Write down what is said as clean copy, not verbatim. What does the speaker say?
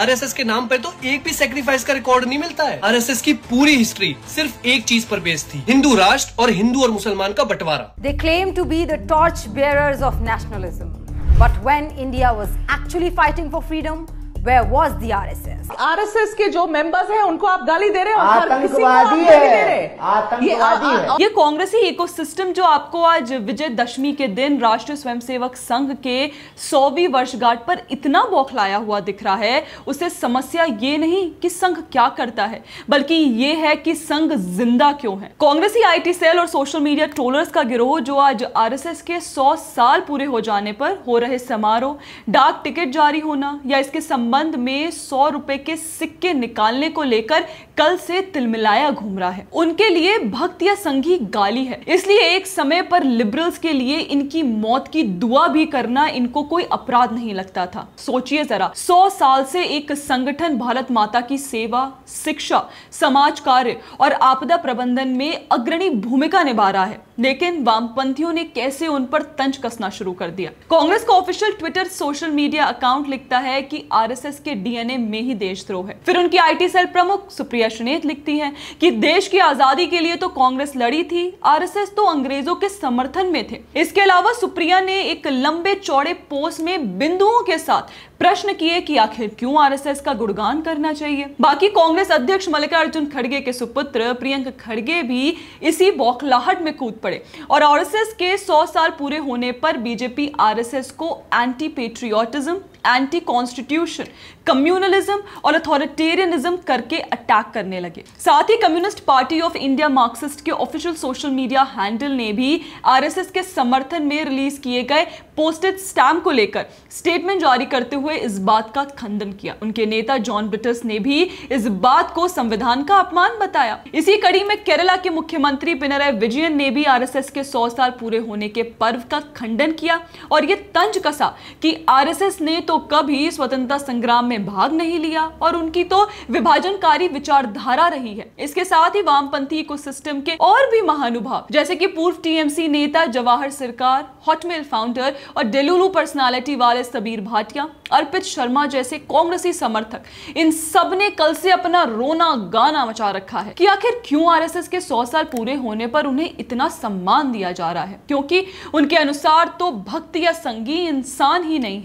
RSS के नाम पे तो एक भी सेक्रीफाइस का रिकॉर्ड नहीं मिलता है। आरएसएस की पूरी हिस्ट्री सिर्फ एक चीज पर बेस्ड थी, हिंदू राष्ट्र और हिंदू और मुसलमान का बंटवारा। They claim to be the torch bearers of nationalism, but when India was actually fighting for freedom, where was the RSS? RSS के जो मेंबर्स हैं उनको आप गाली दे रहे हो, आतंकवादी है, आतंकवादी है। ये कांग्रेसी इकोसिस्टम जो आपको आज विजयदशमी के दिन राष्ट्रीय स्वयंसेवक संघ के 100वीं वर्षगांठ पर इतना बौखलाया हुआ दिख रहा है, उसे समस्या ये नहीं कि संघ क्या करता है, बल्कि ये है कि संघ जिंदा क्यों है। कांग्रेसी आईटी सेल और सोशल मीडिया ट्रोलर्स का गिरोह जो आज आरएसएस के 100 साल पूरे हो जाने पर हो रहे समारोह, डाक टिकट जारी होना या इसके संबंध में 100 रुपए के सिक्के निकालने को लेकर कल से तिलमिलाया घूम रहा है, उनके लिए भक्त या संघी गाली है। इसलिए एक समय पर लिबरल्स के लिए इनकी मौत की दुआ भी करना इनको कोई अपराध नहीं लगता था। सोचिए जरा, 100 साल से एक संगठन भारत माता की सेवा, शिक्षा, समाज कार्य और आपदा प्रबंधन में अग्रणी भूमिका निभा रहा है, लेकिन वामपंथियों ने कैसे उन पर तंज कसना शुरू कर दिया। कांग्रेस का official Twitter social media account लिखता है कि आरएसएस के डीएनए में ही देशद्रोह है। फिर उनकी आईटी सेल प्रमुख सुप्रिया श्रीनेत लिखती हैं कि देश की आजादी के लिए तो कांग्रेस लड़ी थी, आरएसएस तो अंग्रेजों के समर्थन में थे। इसके अलावा सुप्रिया ने एक लंबे चौड़े पोस्ट में बिंदुओं के साथ प्रश्न किए कि आखिर क्यों आरएसएस का गुणगान करना चाहिए। बाकी कांग्रेस अध्यक्ष मल्लिकार्जुन खड़गे के सुपुत्र प्रियंक खड़गे भी इसी बौखलाहट में कूद पड़े और आरएसएस के 100 साल पूरे होने पर बीजेपी आरएसएस को anti patriotism, anti constitution, communalism और अथॉरिटेरियनिज्म करके अटैक करने लगे। साथ ही communist party of India Marxist के ऑफिशियल सोशल मीडिया हैंडल ने भी आरएसएस के समर्थन में रिलीज किए गए पोस्टेड स्टैम्प को लेकर स्टेटमेंट जारी करते हुए इस बात का खंडन किया। उनके नेता जॉन ब्रिटस ने भी इस बात को संविधान का अपमान बताया। इसी कड़ी में केरला के मुख्यमंत्री पिनराई विजयन ने भी आरएसएस के 100 साल पूरे होने के पर्व का खंडन किया और यह तंज कसा कि आरएसएस ने तो कभी स्वतंत्रता संग्राम में भाग नहीं लिया और उनकी तो विभाजनकारी विचारधारा रही है। इसके साथ ही वामपंथी इकोसिस्टम के और भी महानुभाव जैसे कि पूर्व टीएमसी नेता जवाहर सरकार, हॉटमेल फाउंडर और डेलुलू पर्सनालिटी वाले सबीर भाटिया, अर्पित शर्मा जैसे कांग्रेसी समर्थक, इन सब ने कल से अपना रोना गाना मचा रखा है कि आखिर क्यों आरएसएस के 100 साल पूरे होने पर उन्हें इतना सम्मान दिया जा रहा है, क्योंकि उनके अनुसार तो भक्त या संगी इंसान ही नहीं है।